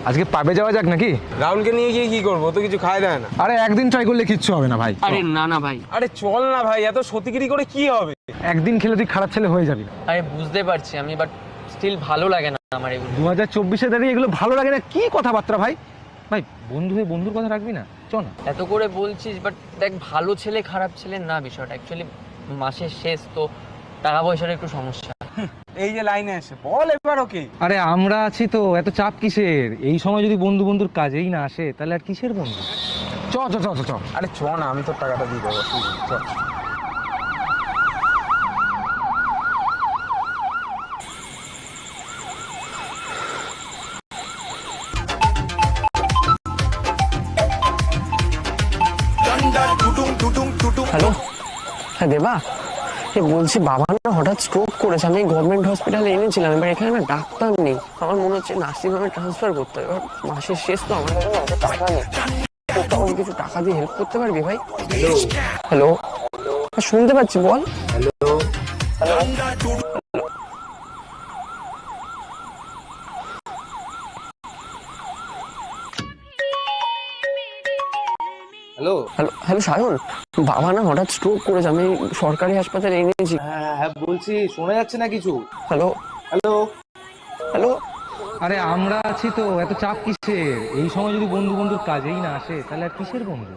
আজকে পাবে যাওয়া যাক নাকি? রাহুলকে নিয়ে গিয়ে কি করবো? তো কিছু খায় দেয় না। আরে একদিন ট্রাই করলে কিচ্ছু হবে না ভাই। আরে না না ভাই, আরে চল না ভাই, এত সতীগিরি করে কি হবে? একদিন খেলে তুই খারাপ ছেলে হয়ে যাবি না। আরে বুঝতে পারছি আমি, বাট স্টিল ভালো লাগে না আমার এগুলো। 2024-এ দাঁড়িয়ে এগুলো ভালো লাগে না? কি কথাবার্তা ভাই! ভাই বন্ধু হয়ে বন্ধুর কথা রাখবি না? চ না। এত করে বলছিস, বাট দেখ, ভালো ছেলে খারাপ ছেলে না বিষয়টা। অ্যাকচুয়ালি মাসের শেষ তো, টাকা পয়সার একটু সমস্যা। এই যে লাইনে এসে বল এবার ওকে। আরে আমরা আছি তো, এত চাপ কিসের? এই সময় যদি বন্ধু বন্ধুর কাজেই না আসে তাহলে আর কিসের বন্ধু? চ চ চ চ চ। আরে চ না, আমি তোর টাকাটা দিয়ে দেবো, চল। হ্যালো, হ্যাঁ দেবা, বলছি বাবা না হঠাৎ স্ট্রোক করেছে। আমি গভর্নমেন্ট হসপিটালে এনেছিলাম, এবার এখানে না ডাক্তার নেই। আমার মনে হচ্ছে নার্সিংহোমে ট্রান্সফার করতে হবে। এবার মাসের শেষ তো, আমার কাছে না অত টাকা নেই। তখন কিছু টাকা দিয়ে হেল্প করতে পারবি ভাই? হ্যালো, শুনতে পাচ্ছি, বল। হ্যালো হ্যালো হ্যালো সায়ন, বাবা না হঠাৎ স্ট্রোক করেছে। আমি সরকারি হাসপাতালে এনেছি। হ্যাঁ হ্যাঁ বলছি, শোনা যাচ্ছে না কিছু। হ্যালো হ্যালো হ্যালো, আরে আমরা আছি তো, এত চাপ কিসের? এই সময় যদি বন্ধু বন্ধুর কাজেই না আসে তাহলে আর কিসের বন্ধু?